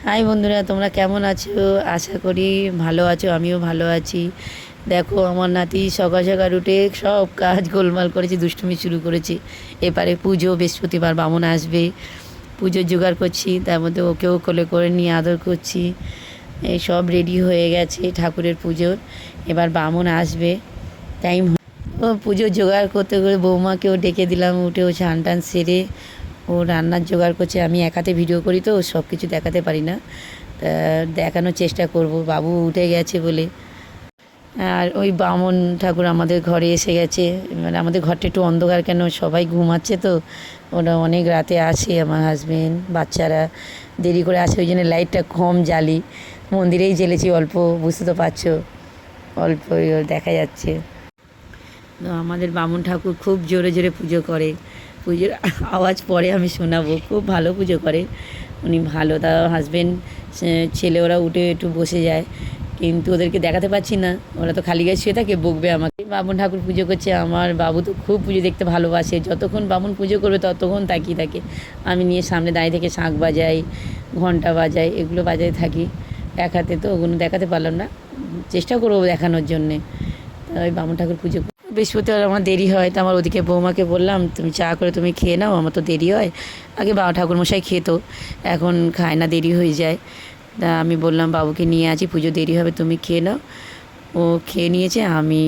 High বন্ধুরা, তোমরা কেমন আছো? আশা করি ভালো আছো, আমিও ভালো আছি। দেখো, আমার নাতি সকাল সকাল উঠে সব কাজ গোলমাল করেছে, দুষ্টুমি শুরু করেছে। এপারে পুজো, বৃহস্পতিবার বামুন আসবে, পুজোর জোগাড় করছি, তার মধ্যে ওকেও কোলে করে নিয়ে আদর করছি। এই সব রেডি হয়ে গেছে ঠাকুরের পুজোর। এবার বামুন আসবে, টাইম ও পুজোর জোগাড় করতে করে বৌমাকেও ডেকে দিলাম। উঠেও স্নান টান সেরে ও রান্নার জোগাড় করছে। আমি একাতে ভিডিও করি তো সব কিছু দেখাতে পারি না, তা দেখানোর চেষ্টা করব বাবু উঠে গেছে বলে। আর ওই বামন ঠাকুর আমাদের ঘরে এসে গেছে। মানে আমাদের ঘরটা একটু অন্ধকার, কেন সবাই ঘুমাচ্ছে তো, ওরা অনেক রাতে আসে। আমার হাজবেন্ড, বাচ্চারা দেরি করে আসে, ওই জন্য লাইটটা কম জ্বালি। মন্দিরেই জ্বেলেছি অল্প, বুঝতে তো পারছো, অল্প দেখা যাচ্ছে। তো আমাদের বামুন ঠাকুর খুব জোরে জোরে পুজো করে। পুজোর আওয়াজ পরে আমি শোনাবো, খুব ভালো পুজো করে উনি, ভালো। তার হাজবেন্ড, ছেলে ওরা উঠে একটু বসে যায়, কিন্তু ওদেরকে দেখাতে পারছি না, ওরা তো খালি গায়ে শুয়ে থাকে, বকবে আমাকে। বামুন ঠাকুর পুজো করছে। আমার বাবু তো খুব পুজো দেখতে ভালোবাসে, যতক্ষণ বামুন পুজো করবে ততক্ষণ তাকিয়ে থাকে। আমি নিয়ে সামনে দাঁড়িয়ে থেকে শাঁখ বাজাই, ঘন্টা বাজাই, এগুলো বাজাই থাকি। এক হাতে তো ওগুলো দেখাতে পারলাম না, চেষ্টা করবো দেখানোর জন্যে। ওই বামুন ঠাকুর পুজো। বৃহস্পতিবার আমার দেরি হয়, তো আমার ওদিকে বৌমাকে বললাম তুমি চা করে তুমি খেয়ে নাও, আমার তো দেরি হয়। আগে বাবা ঠাকুরমশাই খেতো, এখন খায় না, দেরি হয়ে যায়। তা আমি বললাম বাবুকে নিয়ে আছি, পুজো দেরি হবে, তুমি খেয়ে নাও। ও খেয়ে নিয়েছে। আমি